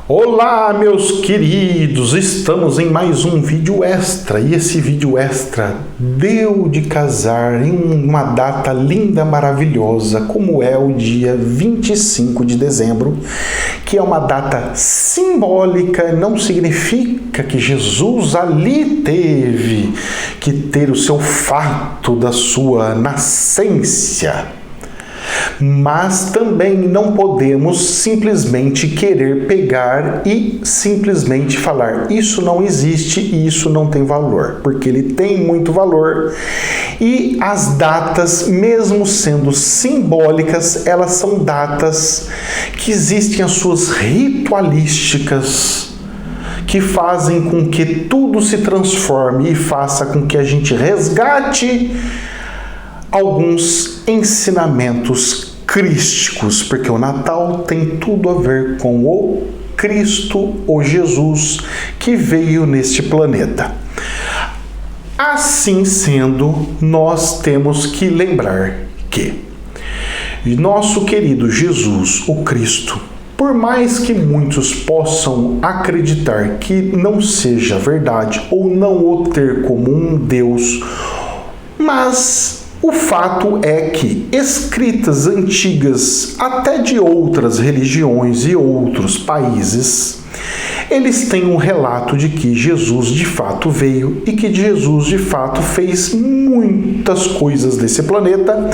Olá, meus queridos! Estamos em mais um vídeo extra e esse vídeo extra deu de casar em uma data linda, maravilhosa, como é o dia 25 de dezembro, que é uma data simbólica, não significa que Jesus ali teve que ter o seu fato da sua nascência. Mas também não podemos simplesmente querer pegar e simplesmente falar isso não existe e isso não tem valor, porque ele tem muito valor. E as datas, mesmo sendo simbólicas, elas são datas que existem as suas ritualísticas, que fazem com que tudo se transforme e faça com que a gente resgate alguns ensinamentos crísticos, porque o Natal tem tudo a ver com o Cristo, o Jesus, que veio neste planeta. Assim sendo, nós temos que lembrar que nosso querido Jesus, o Cristo, por mais que muitos possam acreditar que não seja verdade ou não o ter como um Deus, mas o fato é que escritas antigas, até de outras religiões e outros países, eles têm um relato de que Jesus de fato veio e que Jesus de fato fez muitas coisas nesse planeta.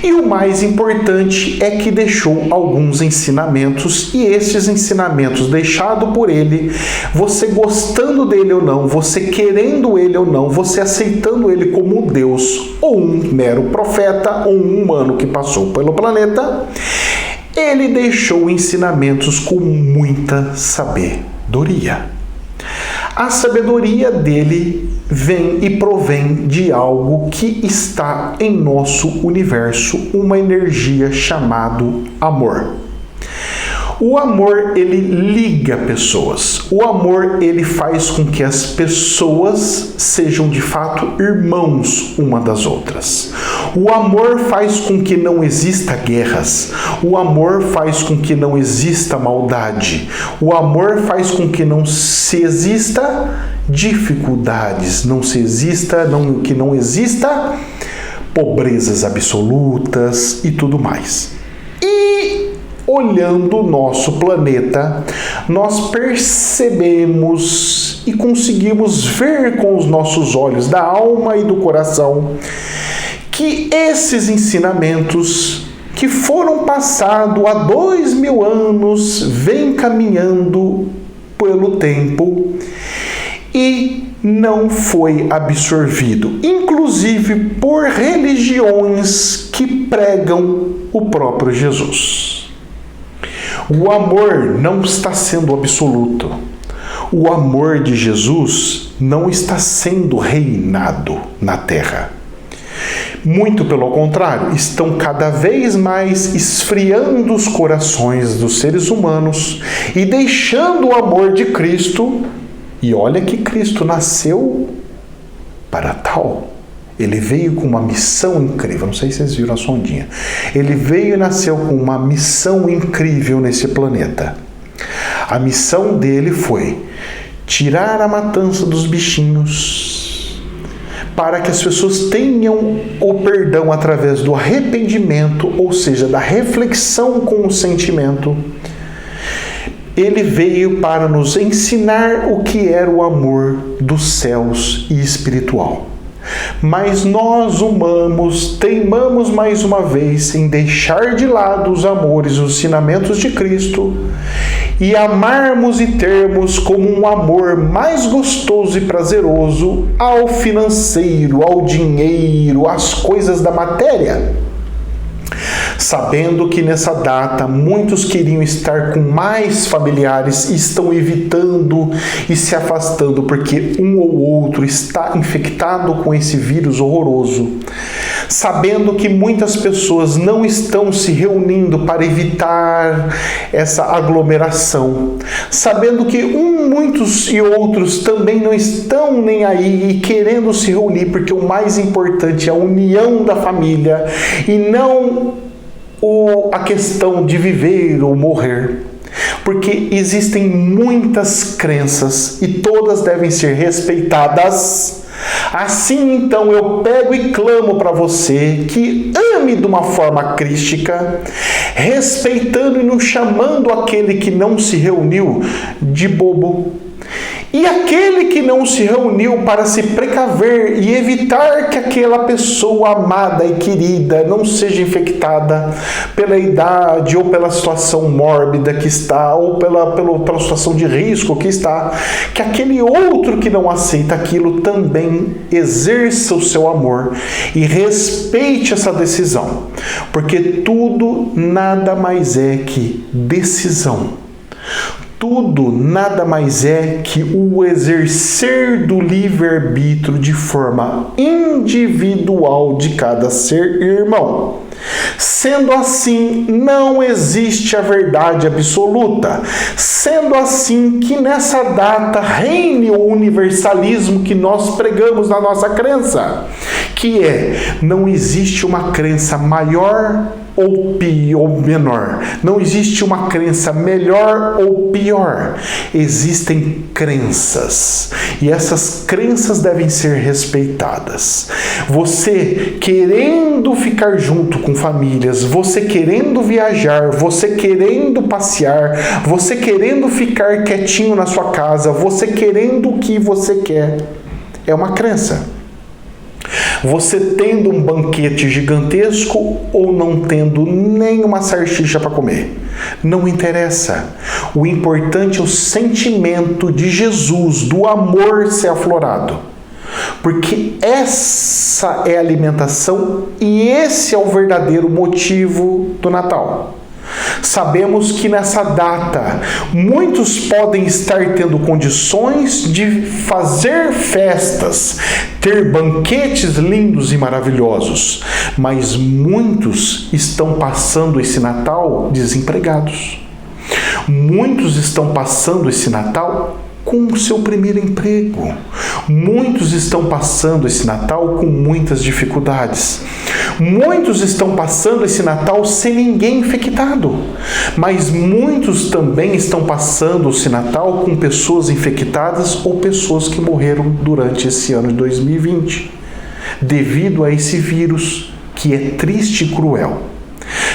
E o mais importante é que deixou alguns ensinamentos, e esses ensinamentos deixados por ele, você gostando dele ou não, você querendo ele ou não, você aceitando ele como Deus ou um mero profeta ou um humano que passou pelo planeta, ele deixou ensinamentos com muita sabedoria. A sabedoria dele vem e provém de algo que está em nosso universo, uma energia chamada amor. O amor, ele liga pessoas. O amor, ele faz com que as pessoas sejam de fato irmãos uma das outras. O amor faz com que não exista guerras. O amor faz com que não exista maldade. O amor faz com que não se exista dificuldades, que não exista pobrezas absolutas e tudo mais. E olhando o nosso planeta, nós percebemos e conseguimos ver com os nossos olhos da alma e do coração que esses ensinamentos que foram passados há 2000 anos vêm caminhando pelo tempo e não foi absorvido, inclusive por religiões que pregam o próprio Jesus. O amor não está sendo absoluto. O amor de Jesus não está sendo reinado na Terra. Muito pelo contrário, estão cada vez mais esfriando os corações dos seres humanos e deixando o amor de Cristo. E olha que Cristo nasceu para tal. Ele veio com uma missão incrível. Não sei se vocês viram a sondinha. Ele veio e nasceu com uma missão incrível nesse planeta. A missão dele foi tirar a matança dos bichinhos, para que as pessoas tenham o perdão através do arrependimento, ou seja, da reflexão com o sentimento. Ele veio para nos ensinar o que era o amor dos céus e espiritual. Mas nós, humanos, teimamos mais uma vez em deixar de lado os amores, os ensinamentos de Cristo e amarmos e termos como um amor mais gostoso e prazeroso ao financeiro, ao dinheiro, às coisas da matéria. Sabendo que nessa data muitos queriam estar com mais familiares e estão evitando e se afastando porque um ou outro está infectado com esse vírus horroroso. Sabendo que muitas pessoas não estão se reunindo para evitar essa aglomeração. Sabendo que muitos e outros também não estão nem aí e querendo se reunir porque o mais importante é a união da família e não a questão de viver ou morrer. porque existem muitas crenças e todas devem ser respeitadas. Assim, então, eu pego e clamo para você que ame de uma forma crística, respeitando e não chamando aquele que não se reuniu de bobo. E aquele que não se reuniu para se precaver e evitar que aquela pessoa amada e querida não seja infectada pela idade ou pela situação mórbida que está, ou pela situação de risco que está, que aquele outro que não aceita aquilo também exerça o seu amor e respeite essa decisão, porque tudo nada mais é que decisão. Tudo nada mais é que o exercer do livre-arbítrio de forma individual de cada ser irmão. Sendo assim, não existe a verdade absoluta. Sendo assim, que nessa data reine o universalismo que nós pregamos na nossa crença, que é, não existe uma crença maior ou menor. Não existe uma crença melhor ou pior. Existem crenças. E essas crenças devem ser respeitadas. Você querendo ficar junto com famílias, você querendo viajar, você querendo passear, você querendo ficar quietinho na sua casa, você querendo o que você quer, é uma crença. Você tendo um banquete gigantesco ou não tendo nenhuma salsicha para comer, não interessa. O importante é o sentimento de Jesus, do amor ser aflorado. Porque essa é a alimentação e esse é o verdadeiro motivo do Natal. Sabemos que nessa data muitos podem estar tendo condições de fazer festas, ter banquetes lindos e maravilhosos, mas muitos estão passando esse Natal desempregados. Muitos estão passando esse Natal com o seu primeiro emprego. Muitos estão passando esse Natal com muitas dificuldades. Muitos estão passando esse Natal sem ninguém infectado. Mas muitos também estão passando esse Natal com pessoas infectadas ou pessoas que morreram durante esse ano de 2020, devido a esse vírus que é triste e cruel.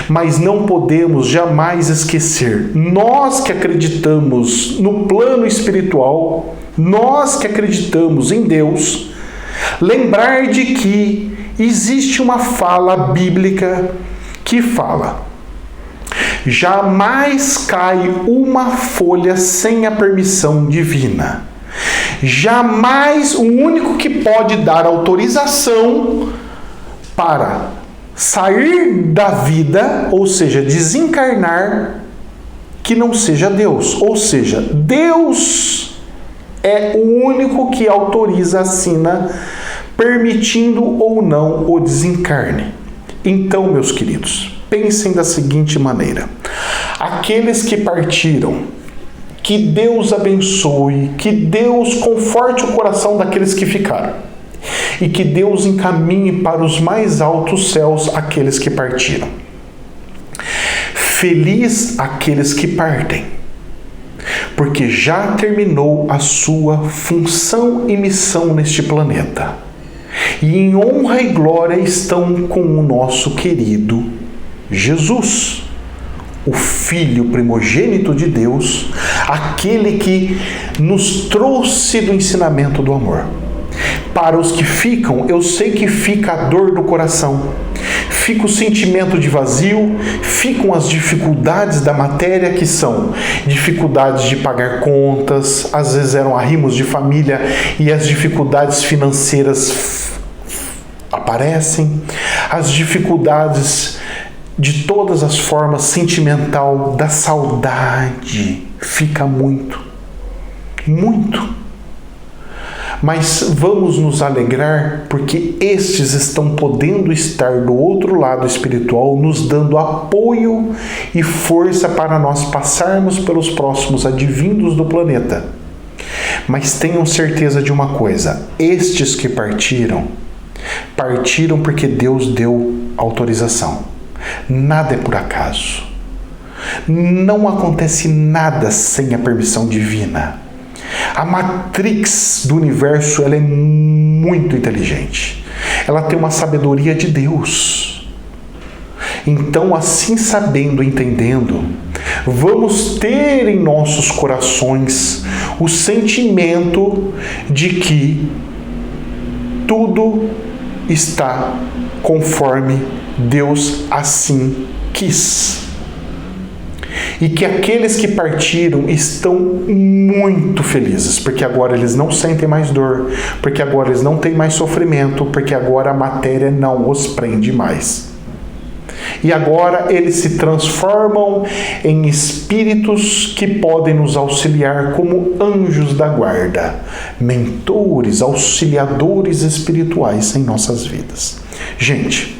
Mas não podemos jamais esquecer, nós que acreditamos no plano espiritual, nós que acreditamos em Deus, lembrar de que existe uma fala bíblica que fala: jamais cai uma folha sem a permissão divina. Jamais, o único que pode dar autorização para sair da vida, ou seja, desencarnar, que não seja Deus. Ou seja, Deus é o único que autoriza, assina, permitindo ou não o desencarne. Então, meus queridos, pensem da seguinte maneira: aqueles que partiram, que Deus abençoe, que Deus conforte o coração daqueles que ficaram. E que Deus encaminhe para os mais altos céus aqueles que partiram. Feliz aqueles que partem, porque já terminou a sua função e missão neste planeta. E em honra e glória estão com o nosso querido Jesus, o Filho primogênito de Deus, aquele que nos trouxe do ensinamento do amor. Para os que ficam, eu sei que fica a dor do coração, fica o sentimento de vazio, ficam as dificuldades da matéria, que são dificuldades de pagar contas, às vezes eram arrimos de família e as dificuldades financeiras aparecem, as dificuldades de todas as formas, sentimental, da saudade, fica muito. Mas vamos nos alegrar porque estes estão podendo estar do outro lado espiritual, nos dando apoio e força para nós passarmos pelos próximos advindos do planeta. Mas tenham certeza de uma coisa: estes que partiram porque Deus deu autorização. Nada é por acaso. Não acontece nada sem a permissão divina. A matrix do universo, ela é muito inteligente. Ela tem uma sabedoria de Deus. Então, assim sabendo, entendendo, vamos ter em nossos corações o sentimento de que tudo está conforme Deus assim quis. E que aqueles que partiram estão muito felizes, porque agora eles não sentem mais dor, porque agora eles não têm mais sofrimento, porque agora a matéria não os prende mais. E agora eles se transformam em espíritos que podem nos auxiliar como anjos da guarda, mentores, auxiliadores espirituais em nossas vidas. Gente,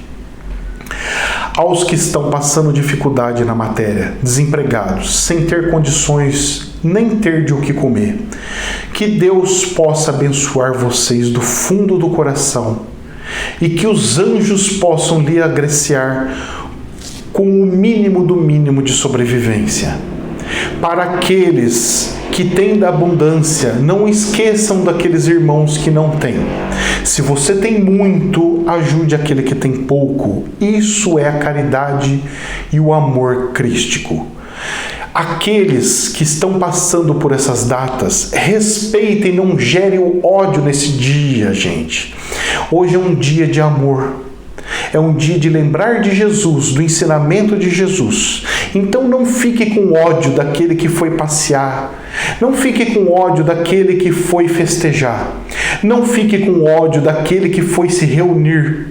aos que estão passando dificuldade na matéria, desempregados, sem ter condições nem ter de o que comer, que Deus possa abençoar vocês do fundo do coração e que os anjos possam lhe agraciar com o mínimo do mínimo de sobrevivência. Para aqueles que têm da abundância, não esqueçam daqueles irmãos que não têm. Se você tem muito, ajude aquele que tem pouco. Isso é a caridade e o amor crístico. Aqueles que estão passando por essas datas, respeitem, não gerem o ódio nesse dia, gente. Hoje é um dia de amor. É um dia de lembrar de Jesus, do ensinamento de Jesus. Então não fique com ódio daquele que foi passear. Não fique com ódio daquele que foi festejar. Não fique com ódio daquele que foi se reunir.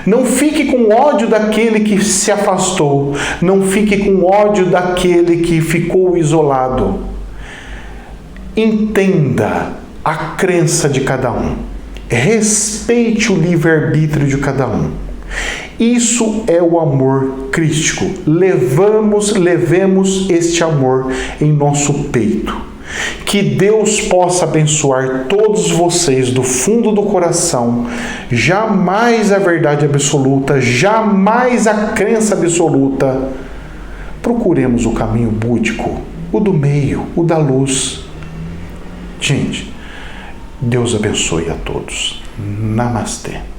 Não fique com ódio daquele que se afastou. Não fique com ódio daquele que ficou isolado. Entenda a crença de cada um. Respeite o livre-arbítrio de cada um. Isso é o amor crístico. Levemos este amor em nosso peito. Que Deus possa abençoar todos vocês do fundo do coração. Jamais a verdade absoluta, jamais a crença absoluta. Procuremos o caminho búdico, o do meio, o da luz. Gente, Deus abençoe a todos. Namastê.